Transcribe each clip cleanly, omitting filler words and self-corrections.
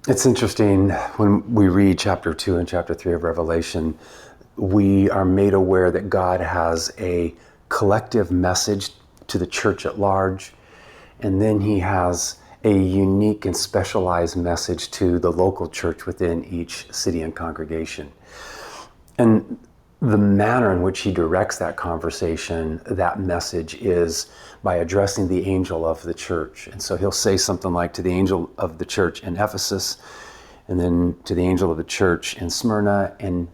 It's interesting when we read chapter 2 and chapter 3 of Revelation, we are made aware that God has a collective message to the church at large, and then he has a unique and specialized message to the local church within each city and congregation. And the manner in which he directs that conversation, that message, is by addressing the angel of the church. And so he'll say something like, to the angel of the church in Ephesus, and then to the angel of the church in Smyrna, and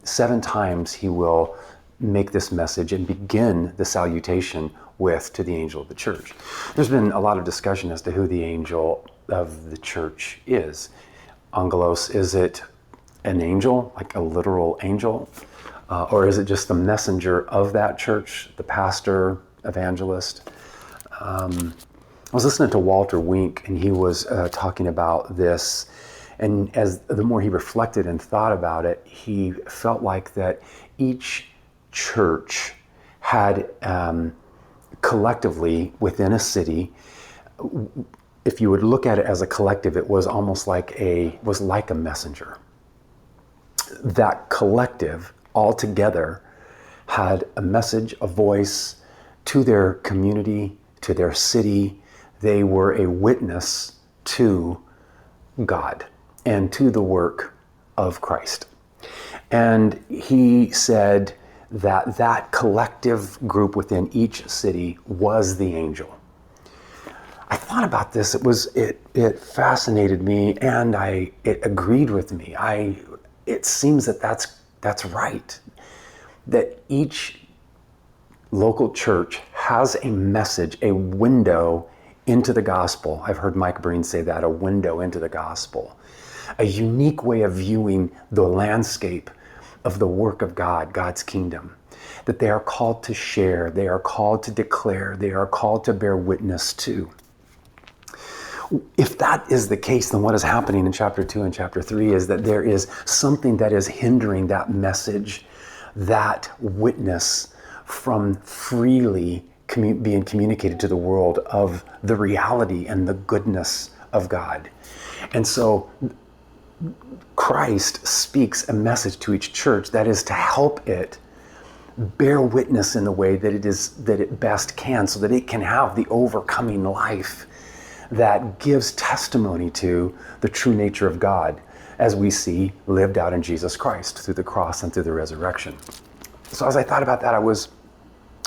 7 times he will make this message and begin the salutation with, to the angel of the church. There's been a lot of discussion as to who the angel of the church is. Angelos, is it an angel, like a literal angel? Or is it just the messenger of that church, the pastor, evangelist? I was listening to Walter Wink, and he was talking about this. And as the more he reflected and thought about it, he felt like that each church had collectively within a city, if you would look at it as a collective, it was almost like a messenger. That collective altogether had a message, a voice to their community, to their city. They were a witness to God and to the work of Christ. And he said that that collective group within each city was the angel. I thought about this. It fascinated me, and it agreed with me. It seems that that's right. That each local church has a message, a window into the gospel. I've heard Mike Breen say that, a window into the gospel. A unique way of viewing the landscape of the work of God, God's kingdom, that they are called to share, they are called to declare, they are called to bear witness to. If that is the case, then what is happening in chapter 2 and chapter 3 is that there is something that is hindering that message, that witness, from freely being communicated to the world of the reality and the goodness of God. And so Christ speaks a message to each church that is to help it bear witness in the way that it best can, so that it can have the overcoming life that gives testimony to the true nature of God, as we see lived out in Jesus Christ through the cross and through the resurrection. So as I thought about that, I was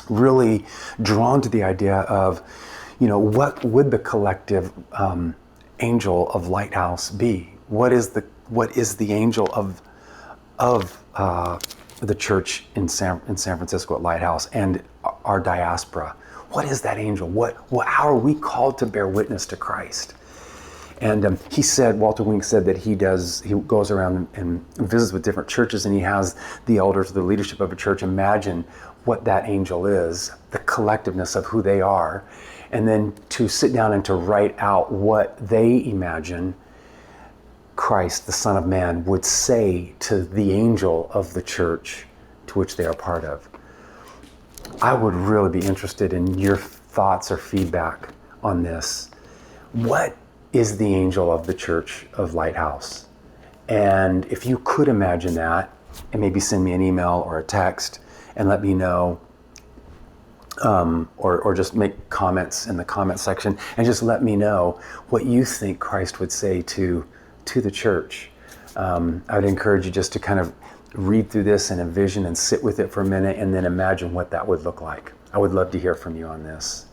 really drawn to the idea of, what would the collective angel of Lighthouse be? What is the angel of the church in San Francisco at Lighthouse and our diaspora? What is that angel? How are we called to bear witness to Christ? And Walter Wink said that he goes around and visits with different churches, and he has the elders, the leadership of a church, imagine what that angel is, the collectiveness of who they are, and then to sit down and to write out what they imagine Christ, the Son of Man, would say to the angel of the church to which they are part of. I would really be interested in your thoughts or feedback on this. What is the angel of the church of Lighthouse? And if you could imagine that, and maybe send me an email or a text and let me know, or just make comments in the comment section and just let me know what you think Christ would say to the church. I would encourage you just to kind of read through this and envision and sit with it for a minute and then imagine what that would look like. I would love to hear from you on this.